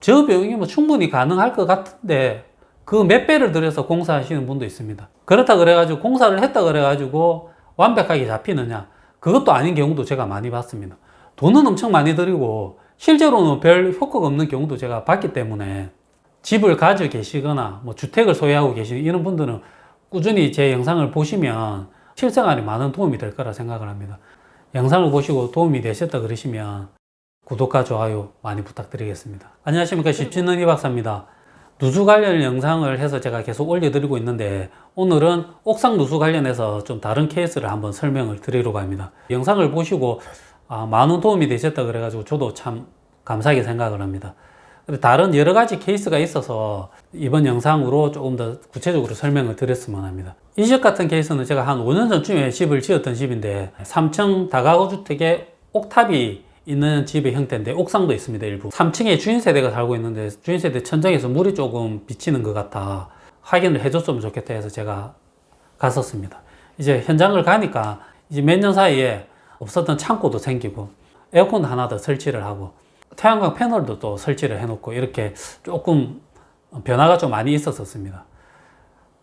저 비용이면 충분히 가능할 것 같은데 그 몇 배를 들여서 공사하시는 분도 있습니다. 그렇다 그래가지고 공사를 했다 그래가지고 완벽하게 잡히느냐? 그것도 아닌 경우도 제가 많이 봤습니다. 돈은 엄청 많이 들이고 실제로는 별 효과가 없는 경우도 제가 봤기 때문에 집을 가지고 계시거나 뭐 주택을 소유하고 계시는 이런 분들은 꾸준히 제 영상을 보시면 실생활에 많은 도움이 될 거라 생각을 합니다. 영상을 보시고 도움이 되셨다 그러시면 구독과 좋아요 많이 부탁드리겠습니다. 안녕하십니까, 쉽짓는 이 박사입니다. 누수 관련 영상을 해서 제가 계속 올려드리고 있는데 오늘은 옥상 누수 관련해서 좀 다른 케이스를 한번 설명을 드리려고 합니다. 영상을 보시고 많은 도움이 되셨다 그래가지고 저도 참 감사하게 생각을 합니다. 다른 여러 가지 케이스가 있어서 이번 영상으로 조금 더 구체적으로 설명을 드렸으면 합니다. 이 집 같은 케이스는 제가 한 5년 전쯤에 집을 지었던 집인데 3층 다가구 주택에 옥탑이 있는 집의 형태인데 옥상도 있습니다. 일부 3층에 주인 세대가 살고 있는데 주인 세대 천장에서 물이 조금 비치는 것 같아 확인을 해줬으면 좋겠다 해서 제가 갔었습니다. 이제 현장을 가니까 이제 몇 년 사이에 없었던 창고도 생기고 에어컨 하나 더 설치를 하고 태양광 패널도 또 설치를 해놓고 이렇게 조금 변화가 좀 많이 있었습니다.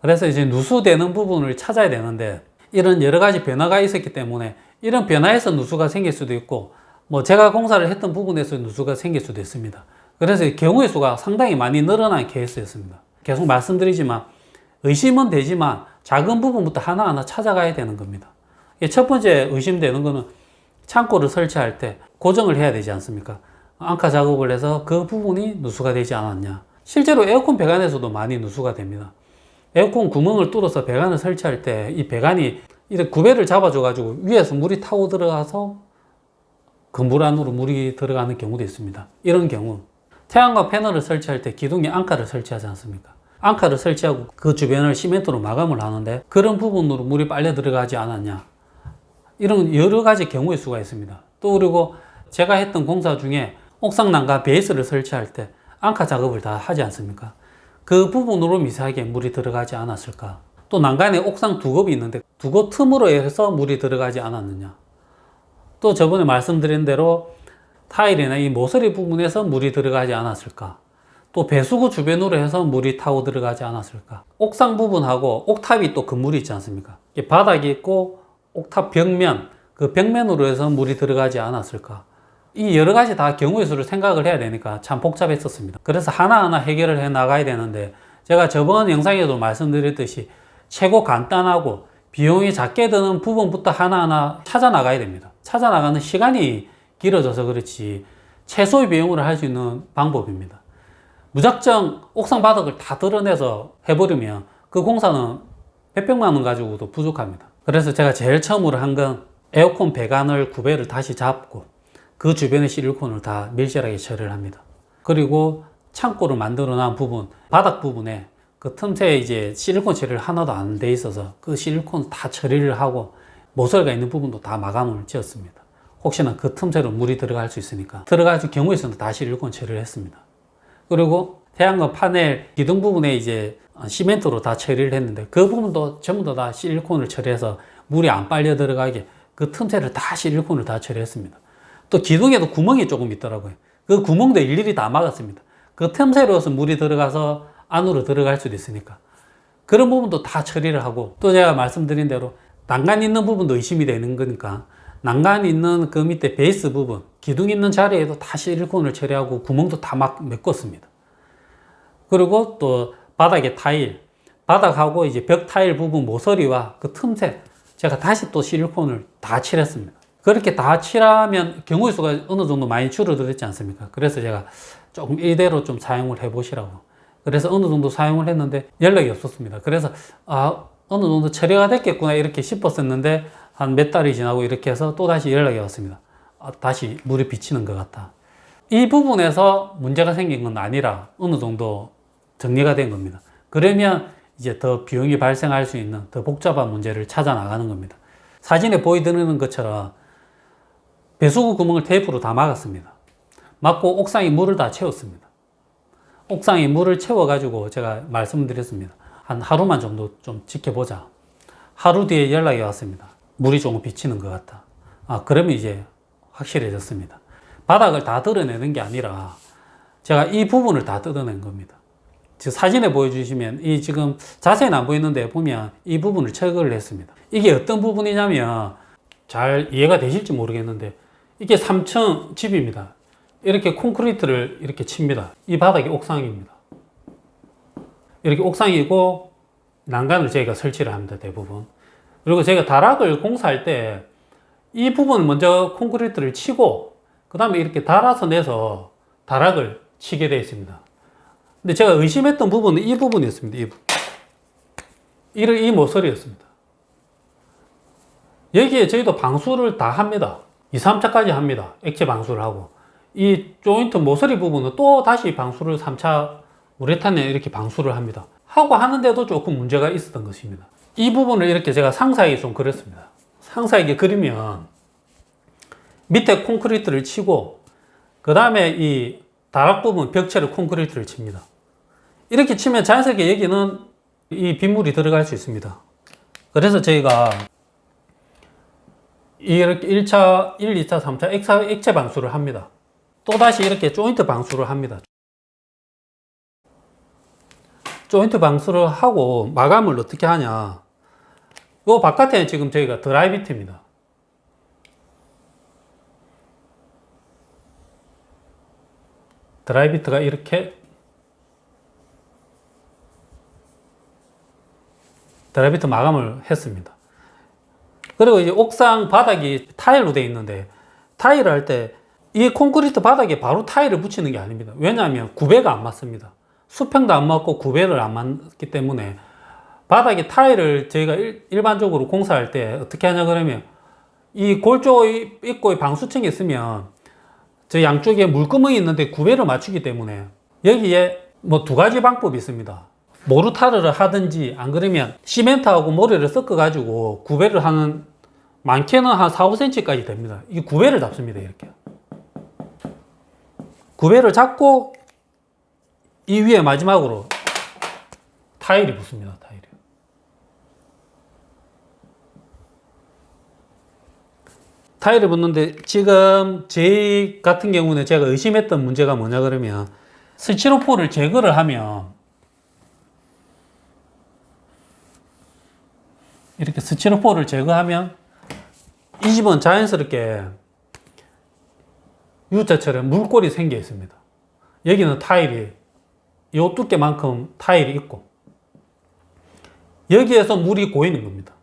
그래서 이제 누수되는 부분을 찾아야 되는데 이런 여러 가지 변화가 있었기 때문에 이런 변화에서 누수가 생길 수도 있고 뭐 제가 공사를 했던 부분에서 누수가 생길 수도 있습니다. 그래서 경우의 수가 상당히 많이 늘어난 케이스였습니다. 계속 말씀드리지만 의심은 되지만 작은 부분부터 하나하나 찾아가야 되는 겁니다. 첫 번째 의심되는 거는 창고를 설치할 때 고정을 해야 되지 않습니까? 앙카 작업을 해서 그 부분이 누수가 되지 않았냐. 실제로 에어컨 배관에서도 많이 누수가 됩니다. 에어컨 구멍을 뚫어서 배관을 설치할 때 이 배관이 이렇게 구배를 잡아줘 가지고 위에서 물이 타고 들어가서 그 물 안으로 물이 들어가는 경우도 있습니다. 이런 경우 태양광 패널을 설치할 때 기둥에 앙카를 설치하지 않습니까? 앙카를 설치하고 그 주변을 시멘트로 마감을 하는데 그런 부분으로 물이 빨려 들어가지 않았냐. 이런 여러 가지 경우의 수가 있습니다. 또 그리고 제가 했던 공사 중에 옥상 난간 베이스를 설치할 때 앙카 작업을 다 하지 않습니까? 그 부분으로 미세하게 물이 들어가지 않았을까? 또 난간에 옥상 두곱이 있는데 두곱 틈으로 해서 물이 들어가지 않았느냐? 또 저번에 말씀드린 대로 타일이나 이 모서리 부분에서 물이 들어가지 않았을까? 또 배수구 주변으로 해서 물이 타고 들어가지 않았을까? 옥상 부분하고 옥탑이 또 건물이 있지 않습니까? 바닥이 있고 옥탑 벽면, 그 벽면으로 해서 물이 들어가지 않았을까? 이 여러 가지 다 경우의 수를 생각을 해야 되니까 참 복잡했었습니다. 그래서 하나하나 해결을 해 나가야 되는데 제가 저번 영상에도 말씀드렸듯이 최고 간단하고 비용이 작게 드는 부분부터 하나하나 찾아 나가야 됩니다. 찾아 나가는 시간이 길어져서 그렇지 최소의 비용으로 할 수 있는 방법입니다. 무작정 옥상 바닥을 다 드러내서 해버리면 그 공사는 몇백만 원 가지고도 부족합니다. 그래서 제가 제일 처음으로 한 건 에어컨 배관을 구배를 다시 잡고 그 주변의 실리콘을 다 밀실하게 처리를 합니다. 그리고 창고를 만들어 놓은 부분, 바닥 부분에 그 틈새에 이제 실리콘 처리를 하나도 안 돼 있어서 그 실리콘 다 처리를 하고 모서리가 있는 부분도 다 마감을 지었습니다. 혹시나 그 틈새로 물이 들어갈 수 있으니까 들어갈 경우에 있어서는 다 실리콘 처리를 했습니다. 그리고 태양광 파넬 기둥 부분에 이제 시멘트로 다 처리를 했는데 그 부분도 전부 다 실리콘을 처리해서 물이 안 빨려 들어가게 그 틈새를 다 실리콘을 다 처리했습니다. 또 기둥에도 구멍이 조금 있더라고요. 그 구멍도 일일이 다 막았습니다. 그 틈새로서 물이 들어가서 안으로 들어갈 수도 있으니까 그런 부분도 다 처리를 하고 또 제가 말씀드린 대로 난간 있는 부분도 의심이 되는 거니까 난간 있는 그 밑에 베이스 부분 기둥 있는 자리에도 다 실리콘을 처리하고 구멍도 다 막 메꿨습니다. 그리고 또 바닥에 타일 바닥하고 이제 벽 타일 부분 모서리와 그 틈새 제가 다시 또 실리콘을 다 칠했습니다. 그렇게 다 칠하면 경우의 수가 어느 정도 많이 줄어들었지 않습니까? 그래서 제가 조금 이대로 좀 사용을 해 보시라고 그래서 어느 정도 사용을 했는데 연락이 없었습니다. 그래서 어느 정도 처리가 됐겠구나 이렇게 싶었었는데 한 몇 달이 지나고 이렇게 해서 또 다시 연락이 왔습니다. 다시 물이 비치는 것 같다. 이 부분에서 문제가 생긴 건 아니라 어느 정도 정리가 된 겁니다. 그러면 이제 더 비용이 발생할 수 있는 더 복잡한 문제를 찾아 나가는 겁니다. 사진에 보여드리는 것처럼 배수구 구멍을 테이프로 다 막았습니다. 막고 옥상에 물을 다 채웠습니다. 옥상에 물을 채워가지고 제가 말씀드렸습니다. 한 하루만 정도 좀 지켜보자. 하루 뒤에 연락이 왔습니다. 물이 조금 비치는 것 같다. 그러면 이제 확실해졌습니다. 바닥을 다 드러내는 게 아니라 제가 이 부분을 다 뜯어낸 겁니다. 지금 사진에 보여주시면 이 지금 자세히는 안 보이는데 보면 이 부분을 철거를 했습니다. 이게 어떤 부분이냐면 잘 이해가 되실지 모르겠는데 이게 3층 집입니다. 이렇게 콘크리트를 이렇게 칩니다. 이 바닥이 옥상입니다. 이렇게 옥상이고 난간을 저희가 설치를 합니다. 대부분. 그리고 저희가 다락을 공사할 때 이 부분 먼저 콘크리트를 치고 그 다음에 이렇게 달아서 내서 다락을 치게 되어 있습니다. 근데 제가 의심했던 부분은 이 부분이었습니다. 이 부분. 이 모서리였습니다. 여기에 저희도 방수를 다 합니다. 2, 3차까지 합니다. 액체 방수를 하고. 이 조인트 모서리 부분은 또 다시 방수를 3차 우레탄에 이렇게 방수를 합니다. 하고 하는데도 조금 문제가 있었던 것입니다. 이 부분을 이렇게 제가 상사에게 좀 그렸습니다. 상사에게 그리면 밑에 콘크리트를 치고 그 다음에 이 다락 부분 벽체를 콘크리트를 칩니다. 이렇게 치면 자연스럽게 여기는 이 빗물이 들어갈 수 있습니다. 그래서 저희가 이렇게 1차, 1, 2차, 3차 액체 방수를 합니다. 또다시 이렇게 조인트 방수를 합니다. 조인트 방수를 하고 마감을 어떻게 하냐. 요 바깥에는 지금 저희가 드라이비트입니다. 드라이비트가 이렇게 드라이비트 마감을 했습니다. 그리고 이제 옥상 바닥이 타일로 되어 있는데 타일을 할 때 이 콘크리트 바닥에 바로 타일을 붙이는 게 아닙니다. 왜냐하면 구배가 안 맞습니다. 수평도 안 맞고 구배를 안 맞기 때문에 바닥에 타일을 저희가 일반적으로 공사할 때 어떻게 하냐 그러면 이 골조 있고 방수층이 있으면 저 양쪽에 물구멍이 있는데 구배를 맞추기 때문에 여기에 뭐 두 가지 방법이 있습니다. 모르타르를 하든지 안 그러면 시멘트하고 모래를 섞어 가지고 구배를 하는 많게는 한 4, 5cm까지 됩니다. 이 구배를 잡습니다. 이렇게 구배를 잡고 이 위에 마지막으로 타일이 붙습니다. 타일이. 타일이 붙는데 지금 저희 같은 경우는 제가 의심했던 문제가 뭐냐 그러면 스티로폼을 제거를 하면 이렇게 스티로폼을 제거하면 이 집은 자연스럽게 U자처럼 물골이 생겨 있습니다. 여기는 타일이 이 두께만큼 타일이 있고 여기에서 물이 고이는 겁니다.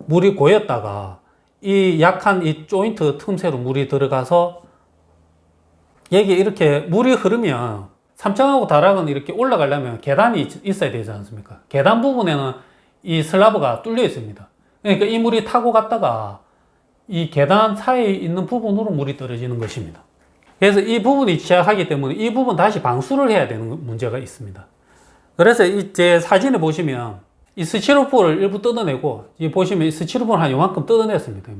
물이 고였다가 이 약한 이 조인트 틈새로 물이 들어가서 여기 이렇게 물이 흐르면 3층하고 다락은 이렇게 올라가려면 계단이 있어야 되지 않습니까? 계단 부분에는 이 슬라브가 뚫려 있습니다. 그러니까 이 물이 타고 갔다가 이 계단 사이에 있는 부분으로 물이 떨어지는 것입니다. 그래서 이 부분이 취약하기 때문에 이 부분 다시 방수를 해야 되는 문제가 있습니다. 그래서 제 사진에 보시면 이 스티로폼을 일부 뜯어내고 이 보시면 이 스티로폼을 한 이만큼 뜯어냈습니다.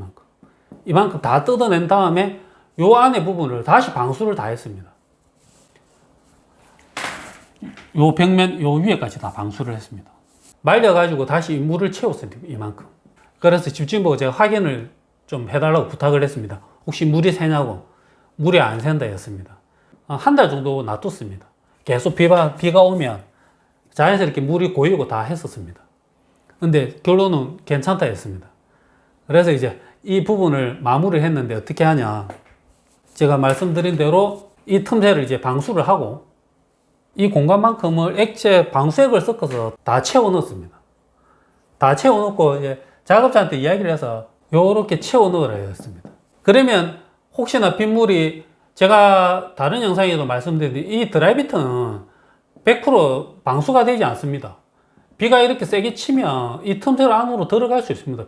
이만큼 다 뜯어낸 다음에 요 안에 부분을 다시 방수를 다 했습니다. 요 벽면 요 위에까지 다 방수를 했습니다. 말려가지고 다시 물을 채웠습니다. 이만큼. 그래서 집주인 보고 제가 확인을 좀 해달라고 부탁을 했습니다. 혹시 물이 새냐고. 물이 안 샌다 했습니다. 한 달 정도 놔뒀습니다. 계속 비가 오면 자연스럽게 물이 고이고 다 했었습니다. 근데 결론은 괜찮다 했습니다. 그래서 이제 이 부분을 마무리를 했는데 어떻게 하냐. 제가 말씀드린 대로 이 틈새를 이제 방수를 하고 이 공간만큼을 액체 방수액을 섞어서 다 채워 넣었습니다. 다 채워 넣고 이제 작업자한테 이야기를 해서 요렇게 채워 넣으라 했습니다. 그러면 혹시나 빗물이 제가 다른 영상에도 말씀드렸는데 이 드라이비트는 100% 방수가 되지 않습니다. 비가 이렇게 세게 치면 이 틈새 안으로 들어갈 수 있습니다.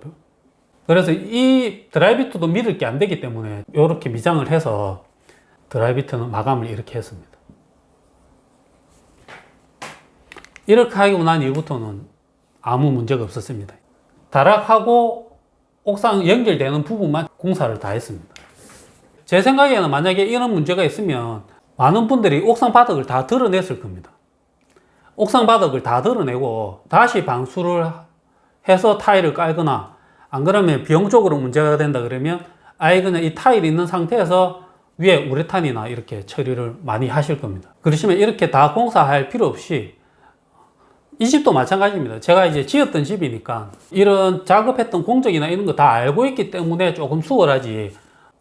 그래서 이 드라이비트도 믿을 게 안 되기 때문에 이렇게 미장을 해서 드라이비트는 마감을 이렇게 했습니다. 이렇게 하고 난 이후부터는 아무 문제가 없었습니다. 다락하고 옥상 연결되는 부분만 공사를 다 했습니다. 제 생각에는 만약에 이런 문제가 있으면 많은 분들이 옥상 바닥을 다 드러냈을 겁니다. 옥상 바닥을 다 드러내고 다시 방수를 해서 타일을 깔거나 안 그러면 비용적으로 문제가 된다 그러면 아예 그냥 이 타일이 있는 상태에서 위에 우레탄이나 이렇게 처리를 많이 하실 겁니다. 그러시면 이렇게 다 공사할 필요 없이 이 집도 마찬가지입니다. 제가 이제 지었던 집이니까 이런 작업했던 공정이나 이런 거 다 알고 있기 때문에 조금 수월하지,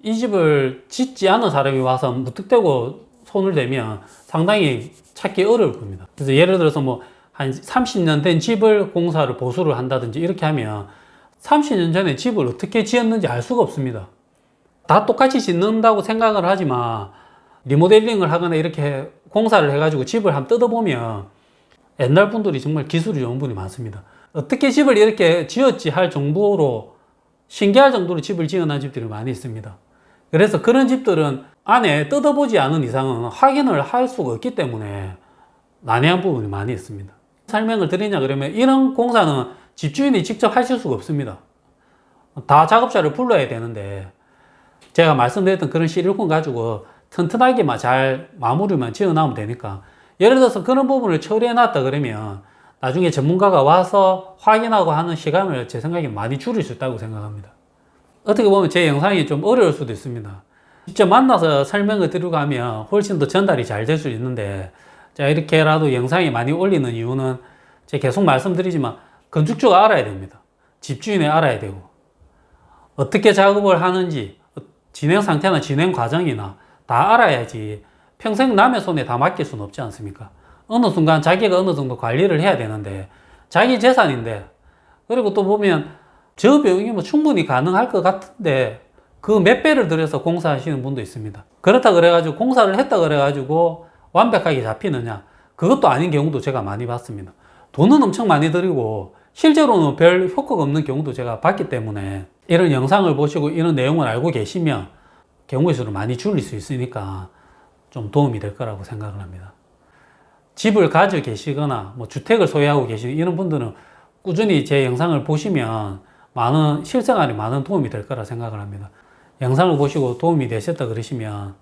이 집을 짓지 않은 사람이 와서 무턱대고 손을 대면 상당히 찾기 어려울 겁니다. 그래서 예를 들어서 뭐 한 30년 된 집을 공사를 보수를 한다든지 이렇게 하면 30년 전에 집을 어떻게 지었는지 알 수가 없습니다. 다 똑같이 짓는다고 생각을 하지만 리모델링을 하거나 이렇게 공사를 해가지고 집을 한번 뜯어보면 옛날 분들이 정말 기술이 좋은 분이 많습니다. 어떻게 집을 이렇게 지었지 할 정도로, 신기할 정도로 집을 지어놓은 집들이 많이 있습니다. 그래서 그런 집들은 안에 뜯어보지 않은 이상은 확인을 할 수가 없기 때문에 난해한 부분이 많이 있습니다. 설명을 드리냐 그러면 이런 공사는 집주인이 직접 하실 수가 없습니다. 다 작업자를 불러야 되는데 제가 말씀드렸던 그런 시리콘 가지고 튼튼하게만 잘 마무리만 지어 나오면 되니까, 예를 들어서 그런 부분을 처리해 놨다 그러면 나중에 전문가가 와서 확인하고 하는 시간을 제 생각에 많이 줄일 수 있다고 생각합니다. 어떻게 보면 제 영상이 좀 어려울 수도 있습니다. 직접 만나서 설명을 드리고 하면 훨씬 더 전달이 잘 될 수 있는데, 제가 이렇게라도 영상이 많이 올리는 이유는 제가 계속 말씀드리지만 건축주가 알아야 됩니다. 집주인이 알아야 되고, 어떻게 작업을 하는지 진행 상태나 진행 과정이나 다 알아야지 평생 남의 손에 다 맡길 수는 없지 않습니까? 어느 순간 자기가 어느 정도 관리를 해야 되는데, 자기 재산인데, 그리고 또 보면 저 비용이면 충분히 가능할 것 같은데 그 몇 배를 들여서 공사하시는 분도 있습니다. 그렇다 그래가지고 공사를 했다 그래가지고 완벽하게 잡히느냐, 그것도 아닌 경우도 제가 많이 봤습니다. 돈은 엄청 많이 들이고 실제로는 별 효과가 없는 경우도 제가 봤기 때문에, 이런 영상을 보시고 이런 내용을 알고 계시면 경우의 수를 많이 줄일 수 있으니까 좀 도움이 될 거라고 생각을 합니다. 집을 가지고 계시거나 뭐 주택을 소유하고 계시는 이런 분들은 꾸준히 제 영상을 보시면 실생활에 많은 도움이 될 거라 생각을 합니다. 영상을 보시고 도움이 되셨다 그러시면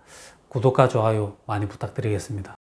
구독과 좋아요 많이 부탁드리겠습니다.